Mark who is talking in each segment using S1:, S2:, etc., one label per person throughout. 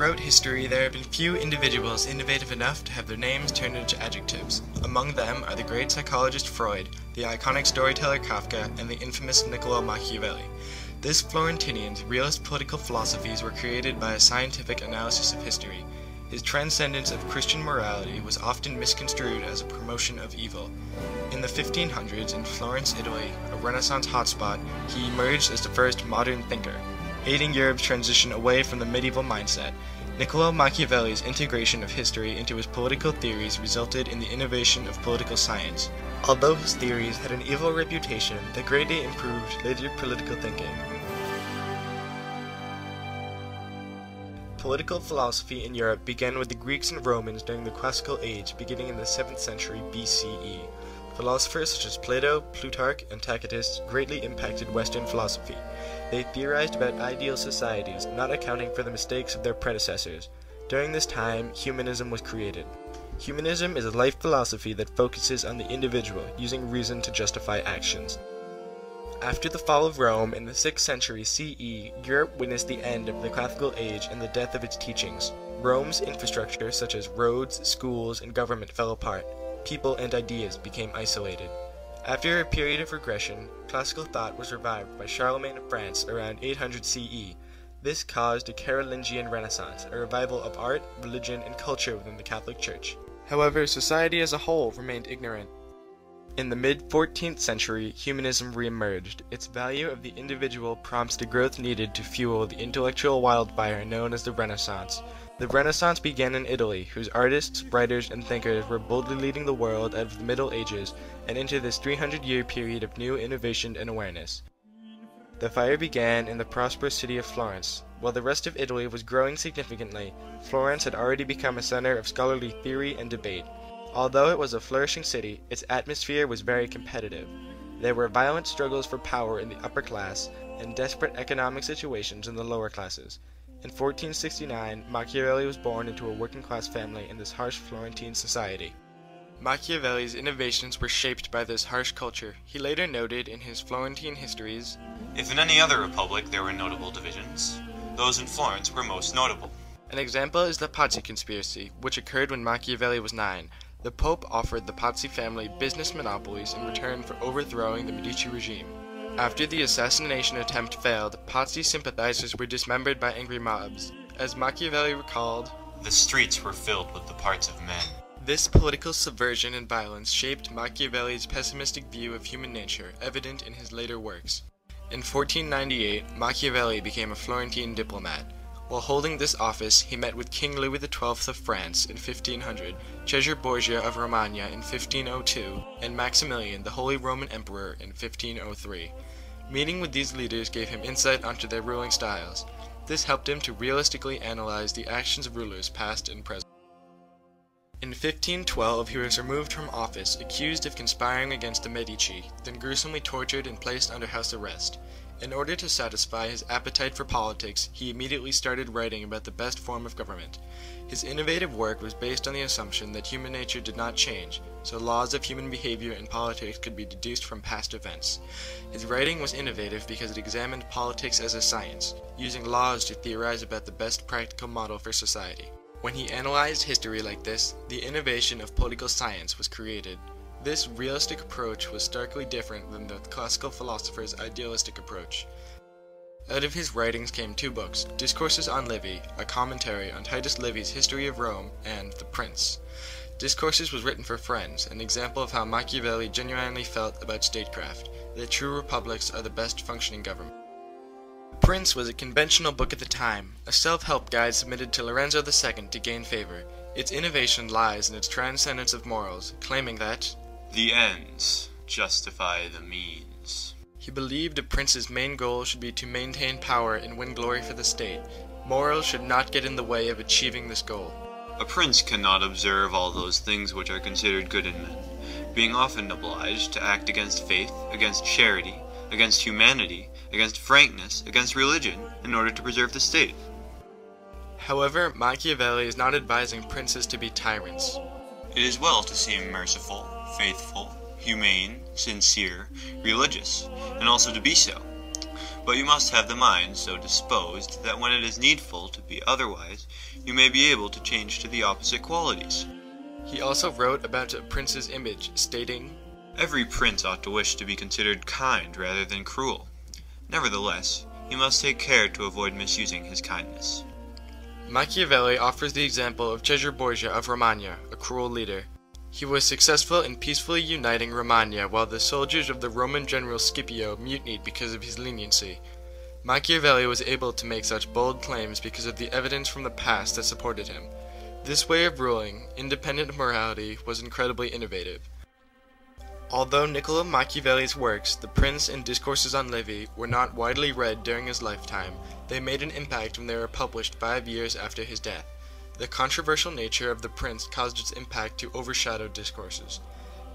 S1: Throughout history, there have been few individuals innovative enough to have their names turned into adjectives. Among them are the great psychologist Freud, the iconic storyteller Kafka, and the infamous Niccolo Machiavelli. This Florentinian's realist political philosophies were created by a scientific analysis of history. His transcendence of Christian morality was often misconstrued as a promotion of evil. In the 1500s, in Florence, Italy, a Renaissance hotspot, he emerged as the first modern thinker, aiding Europe's transition away from the medieval mindset. Niccolo Machiavelli's integration of history into his political theories resulted in the innovation of political science. Although his theories had an evil reputation, they greatly improved later political thinking. Political philosophy in Europe began with the Greeks and Romans during the Classical Age, beginning in the 7th century BCE. Philosophers such as Plato, Plutarch, and Tacitus greatly impacted Western philosophy. They theorized about ideal societies, not accounting for the mistakes of their predecessors. During this time, humanism was created. Humanism is a life philosophy that focuses on the individual, using reason to justify actions. After the fall of Rome in the 6th century CE, Europe witnessed the end of the Classical Age and the death of its teachings. Rome's infrastructure, such as roads, schools, and government, fell apart. People and ideas became isolated. After a period of regression, classical thought was revived by Charlemagne of France around 800 CE. This caused a Carolingian Renaissance, a revival of art, religion, and culture within the Catholic Church. However, society as a whole remained ignorant. In the mid-14th century, humanism re-emerged. Its value of the individual prompts the growth needed to fuel the intellectual wildfire known as the Renaissance. The Renaissance began in Italy, whose artists, writers, and thinkers were boldly leading the world out of the Middle Ages and into this 300-year period of new innovation and awareness. The fire began in the prosperous city of Florence. While the rest of Italy was growing significantly, Florence had already become a center of scholarly theory and debate. Although it was a flourishing city, its atmosphere was very competitive. There were violent struggles for power in the upper class and desperate economic situations in the lower classes. In 1469, Machiavelli was born into a working-class family in this harsh Florentine society. Machiavelli's innovations were shaped by this harsh culture. He later noted in his Florentine histories,
S2: "If in any other republic there were notable divisions, those in Florence were most notable."
S1: An example is the Pazzi conspiracy, which occurred when Machiavelli was 9. The Pope offered the Pazzi family business monopolies in return for overthrowing the Medici regime. After the assassination attempt failed, Pazzi sympathizers were dismembered by angry mobs. As Machiavelli recalled,
S2: "The streets were filled with the parts of men."
S1: This political subversion and violence shaped Machiavelli's pessimistic view of human nature, evident in his later works. In 1498, Machiavelli became a Florentine diplomat. While holding this office, he met with King Louis XII of France in 1500, Cesare Borgia of Romagna in 1502, and Maximilian, the Holy Roman Emperor, in 1503. Meeting with these leaders gave him insight onto their ruling styles. This helped him to realistically analyze the actions of rulers past and present. In 1512, he was removed from office, accused of conspiring against the Medici, then gruesomely tortured and placed under house arrest. In order to satisfy his appetite for politics, he immediately started writing about the best form of government. His innovative work was based on the assumption that human nature did not change, so laws of human behavior in politics could be deduced from past events. His writing was innovative because it examined politics as a science, using laws to theorize about the best practical model for society. When he analyzed history like this, the innovation of political science was created. This realistic approach was starkly different than the classical philosopher's idealistic approach. Out of his writings came 2 books, Discourses on Livy, a commentary on Titus Livy's History of Rome, and The Prince. Discourses was written for friends, an example of how Machiavelli genuinely felt about statecraft, that true republics are the best functioning government. The Prince was a conventional book at the time, a self-help guide submitted to Lorenzo II to gain favor. Its innovation lies in its transcendence of morals, claiming that
S2: "The ends justify the means."
S1: He believed a prince's main goal should be to maintain power and win glory for the state. Morals should not get in the way of achieving this goal.
S2: "A prince cannot observe all those things which are considered good in men, being often obliged to act against faith, against charity, against humanity, against frankness, against religion, in order to preserve the state."
S1: However, Machiavelli is not advising princes to be tyrants.
S2: It is well to seem merciful, faithful, humane, sincere, religious, and also to be so. but you must have the mind so disposed that when it is needful to be otherwise, you may be able to change to the opposite qualities.
S1: He also wrote about a prince's image, stating,
S2: Every prince ought to wish to be considered kind rather than cruel. Nevertheless, he must take care to avoid misusing his kindness.
S1: Machiavelli offers the example of Cesare Borgia of Romagna, a cruel leader. He was successful in peacefully uniting Romagna while the soldiers of the Roman general Scipio mutinied because of his leniency. Machiavelli was able to make such bold claims because of the evidence from the past that supported him. This way of ruling, independent of morality, was incredibly innovative. Although Niccolo Machiavelli's works, The Prince and Discourses on Livy, were not widely read during his lifetime, they made an impact when they were published 5 years after his death. The controversial nature of The Prince caused its impact to overshadow Discourses.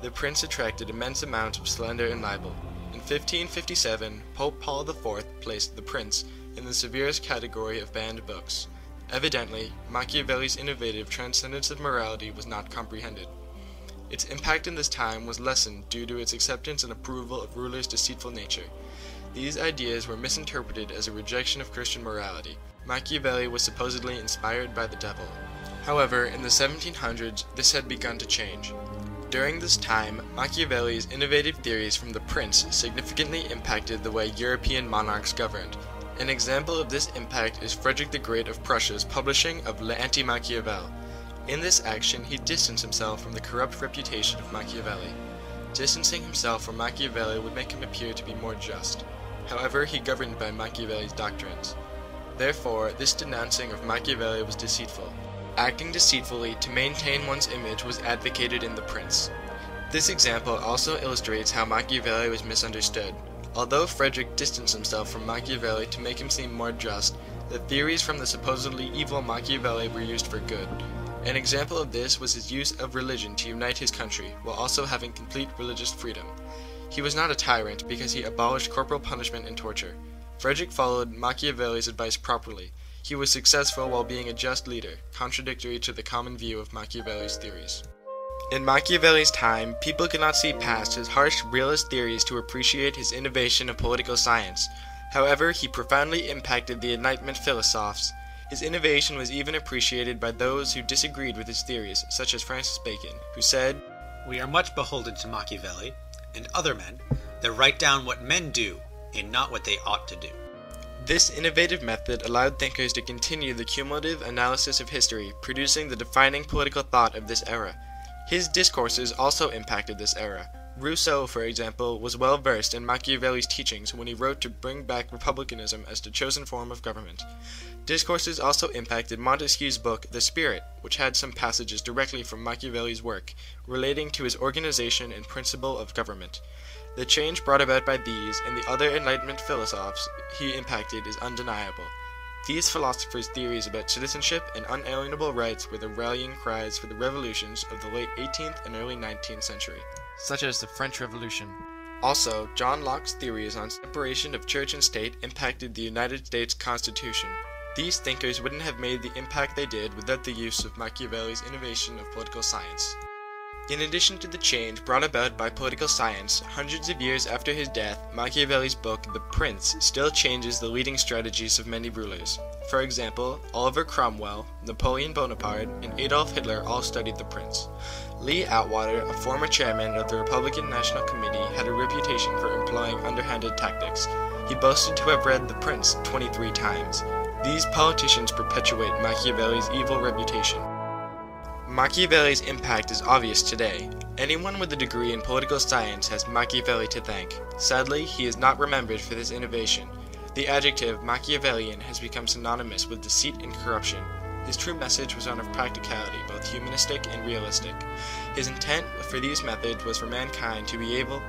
S1: The Prince attracted immense amounts of slander and libel. In 1557, Pope Paul IV placed The Prince in the severest category of banned books. Evidently, Machiavelli's innovative transcendence of morality was not comprehended. Its impact in this time was lessened due to its acceptance and approval of rulers' deceitful nature. These ideas were misinterpreted as a rejection of Christian morality. Machiavelli was supposedly inspired by the devil. However, in the 1700s, this had begun to change. During this time, Machiavelli's innovative theories from The Prince significantly impacted the way European monarchs governed. An example of this impact is Frederick the Great of Prussia's publishing of L'Anti-Machiavel. In this action, he distanced himself from the corrupt reputation of Machiavelli. Distancing himself from Machiavelli would make him appear to be more just. However, he governed by Machiavelli's doctrines. Therefore, this denouncing of Machiavelli was deceitful. Acting deceitfully to maintain one's image was advocated in The Prince. This example also illustrates how Machiavelli was misunderstood. Although Frederick distanced himself from Machiavelli to make him seem more just, the theories from the supposedly evil Machiavelli were used for good. An example of this was his use of religion to unite his country, while also having complete religious freedom. He was not a tyrant because he abolished corporal punishment and torture. Frederick followed Machiavelli's advice properly. He was successful while being a just leader, contradictory to the common view of Machiavelli's theories. In Machiavelli's time, people could not see past his harsh realist theories to appreciate his innovation of political science. However, he profoundly impacted the Enlightenment philosophers. His innovation was even appreciated by those who disagreed with his theories, such as Francis Bacon, who said,
S3: We are much beholden to Machiavelli and other men that write down what men do and not what they ought to do.
S1: This innovative method allowed thinkers to continue the cumulative analysis of history, producing the defining political thought of this era. His discourses also impacted this era. Rousseau, for example, was well versed in Machiavelli's teachings when he wrote to bring back republicanism as the chosen form of government. Discourses also impacted Montesquieu's book, The Spirit, which had some passages directly from Machiavelli's work, relating to his organization and principle of government. The change brought about by these and the other Enlightenment philosophers he impacted is undeniable. These philosophers' theories about citizenship and unalienable rights were the rallying cries for the revolutions of the late 18th and early 19th century, such as the French Revolution. Also, John Locke's theories on separation of church and state impacted the United States Constitution. These thinkers wouldn't have made the impact they did without the use of Machiavelli's innovation of political science. In addition to the change brought about by political science, hundreds of years after his death, Machiavelli's book, The Prince, still changes the leading strategies of many rulers. For example, Oliver Cromwell, Napoleon Bonaparte, and Adolf Hitler all studied The Prince. Lee Atwater, a former chairman of the Republican National Committee, had a reputation for employing underhanded tactics. He boasted to have read The Prince 23 times. These politicians perpetuate Machiavelli's evil reputation. Machiavelli's impact is obvious today. Anyone with a degree in political science has Machiavelli to thank. Sadly, he is not remembered for this innovation. The adjective Machiavellian has become synonymous with deceit and corruption. His true message was one of practicality, both humanistic and realistic. His intent for these methods was for mankind to be able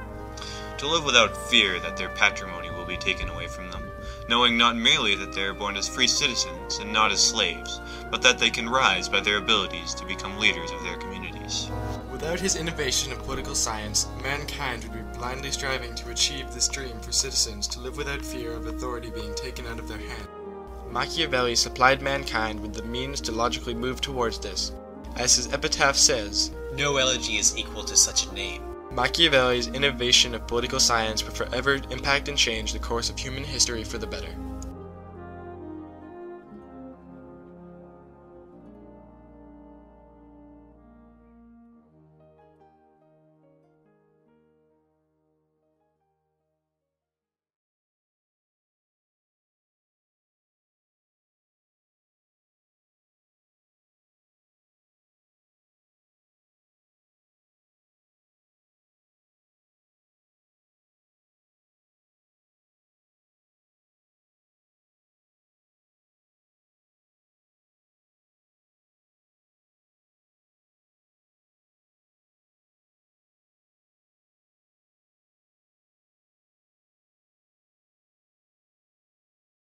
S2: to live without fear that their patrimony will be taken away from them, knowing not merely that they are born as free citizens and not as slaves, but that they can rise by their abilities to become leaders of their communities.
S1: Without his innovation of political science, mankind would be blindly striving to achieve this dream for citizens to live without fear of authority being taken out of their hand. Machiavelli supplied mankind with the means to logically move towards this. As his epitaph says,
S3: No elegy is equal to such a name.
S1: Machiavelli's innovation of political science would forever impact and change the course of human history for the better.